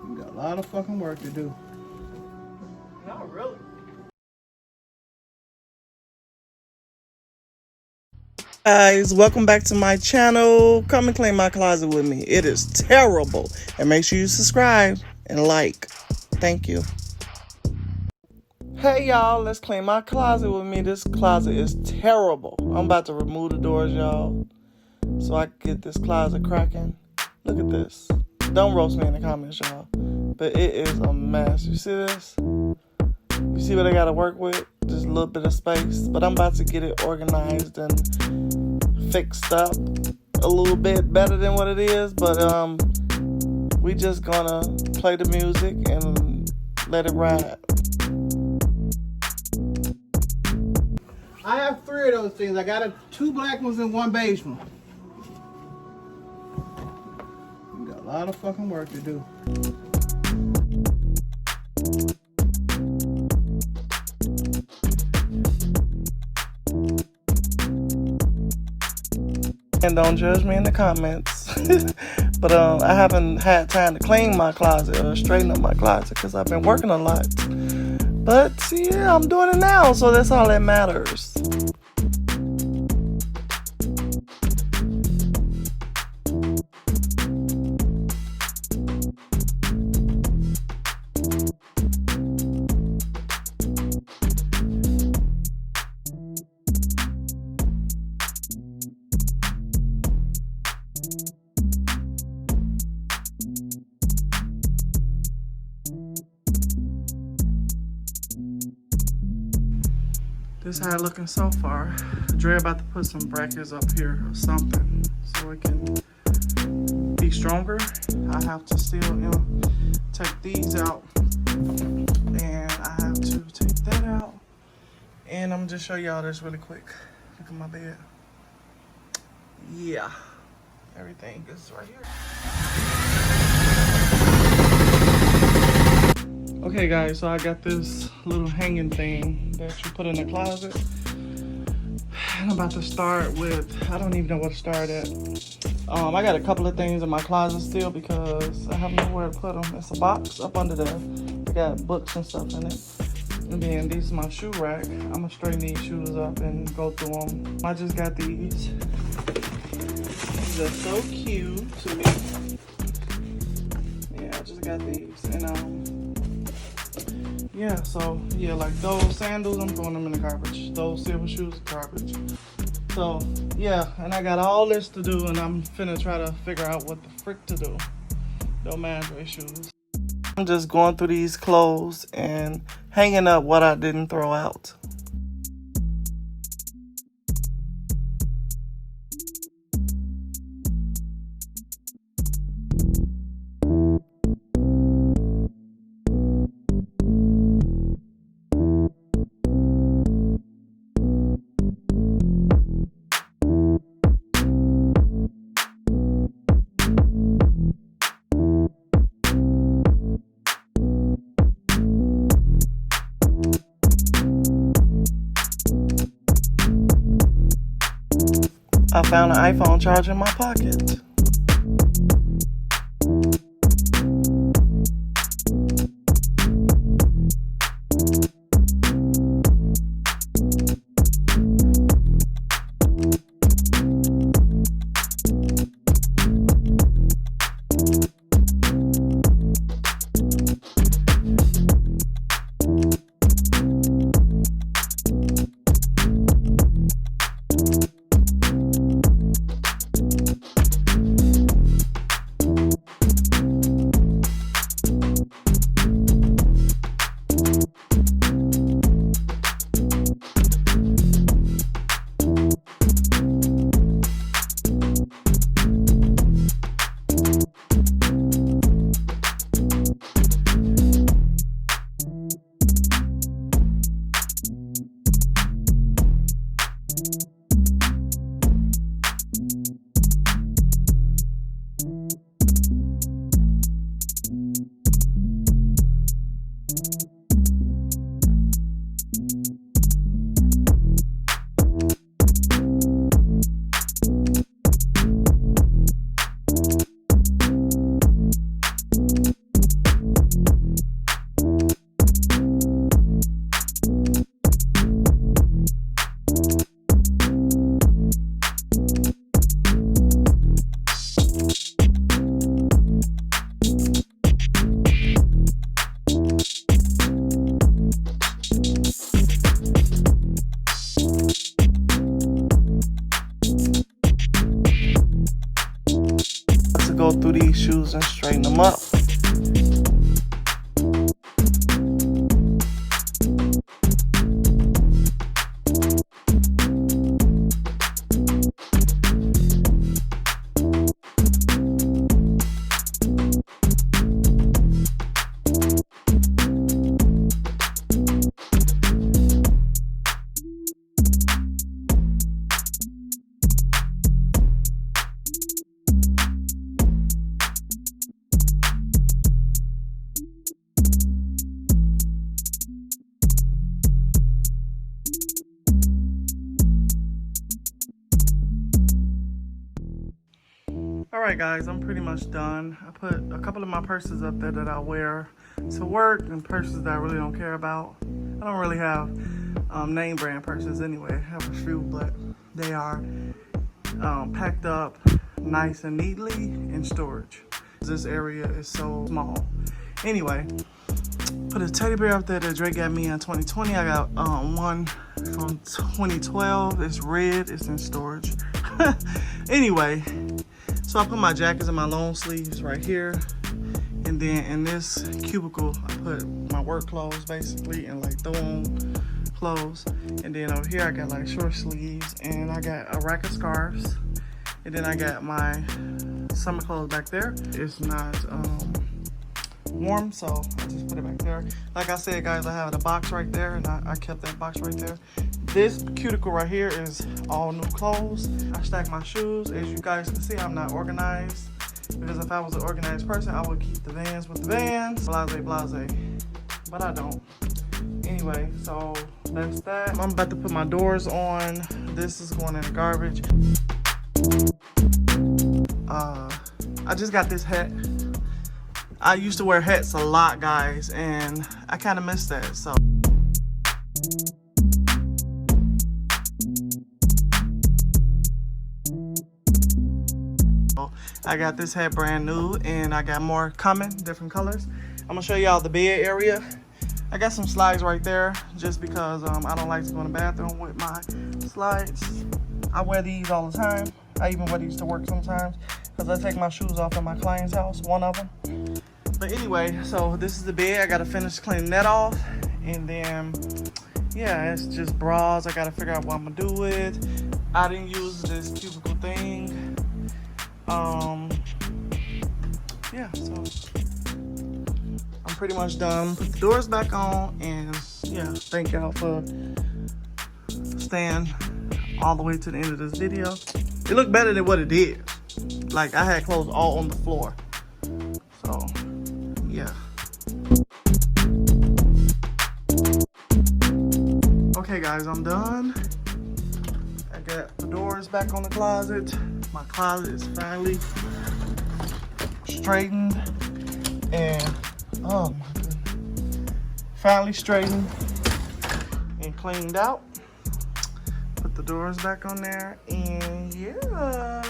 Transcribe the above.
We got a lot of fucking work to do. Not really. Guys, welcome back to my channel. Come and clean my closet with me. It is terrible. And make sure you subscribe and like. Thank you. Hey y'all, let's clean my closet with me. This closet is terrible. I'm about to remove the doors, y'all, so I can get this closet cracking. Look at this. Don't roast me in the comments, y'all, but it is a mess. You see this? You see what I gotta work with? Just a little bit of space, but I'm about to get it organized and fixed up a little bit better than what it is. But we just gonna play the music and let it ride. I have 3 of those things. I got 2 black ones and 1 beige one. We got a lot of fucking work to do. And don't judge me in the comments. But I haven't had time to clean my closet or straighten up my closet because I've been working a lot. But yeah, I'm doing it now, so that's all that matters. This is how it's looking so far. Dre about to put some brackets up here or something so it can be stronger. I have to still take these out, and I have to take that out. And I'm just show y'all this really quick. Look at my bed. Yeah, everything is right here. Okay guys, so I got this little hanging thing that you put in the closet. And I'm about to start with, I don't even know what to start at. I got a couple of things in my closet still because I have nowhere to put them. It's a box up under there. I got books and stuff in it. And then this is my shoe rack. I'm gonna straighten these shoes up and go through them. I just got these. These are so cute to me. Yeah, I just got these. And yeah, so yeah, like those sandals, I'm throwing them in the garbage. Those silver shoes, garbage. So yeah, and I got all this to do, and I'm finna try to figure out what the frick to do. Don't mind Dre shoes. I'm just going through these clothes and hanging up what I didn't throw out. I found an iPhone charger in my pocket. right, guys, I'm pretty much done. I put a couple of my purses up there that I wear to work and purses that I really don't care about. I don't really have name brand purses anyway. I have a few, but they are packed up nice and neatly in storage. This area is so small. Anyway, put a teddy bear up there that Drake got me in 2020. I got one from 2012. It's red. It's in storage. Anyway, so I put my jackets and my long sleeves right here. And then in this cubicle, I put my work clothes basically and like throw on clothes. And then over here, I got like short sleeves and I got a rack of scarves. And then I got my summer clothes back there. It's not warm, so I just put it back there. Like I said, guys, I have a box right there and I kept that box right there. This cuticle right here is all new clothes. I stack my shoes. As you guys can see, I'm not organized. Because if I was an organized person, I would keep the Vans with the Vans. Blase, blase. But I don't. Anyway, so that's that. I'm about to put my doors on. This is going in the garbage. I just got this hat. I used to wear hats a lot, guys, and I kind of miss that, so. I got this hat brand new, and I got more coming, different colors. I'm gonna show y'all the bed area. I got some slides right there, just because I don't like to go in the bathroom with my slides. I wear these all the time. I even wear these to work sometimes, because I take my shoes off at my client's house, one of them. But anyway, so this is the bed. I gotta finish cleaning that off. And then, yeah, it's just bras. I gotta figure out what I'm gonna do with. I didn't use this cubicle thing. Yeah, so I'm pretty much done. Put the doors back on, and yeah, thank y'all for staying all the way to the end of this video. It looked better than what it did. Like, I had clothes all on the floor. So, yeah. Okay, guys, I'm done. I got the doors back on the closet. My closet is finally straightened. And, oh my goodness. Finally straightened and cleaned out. Put the doors back on there. And, yeah.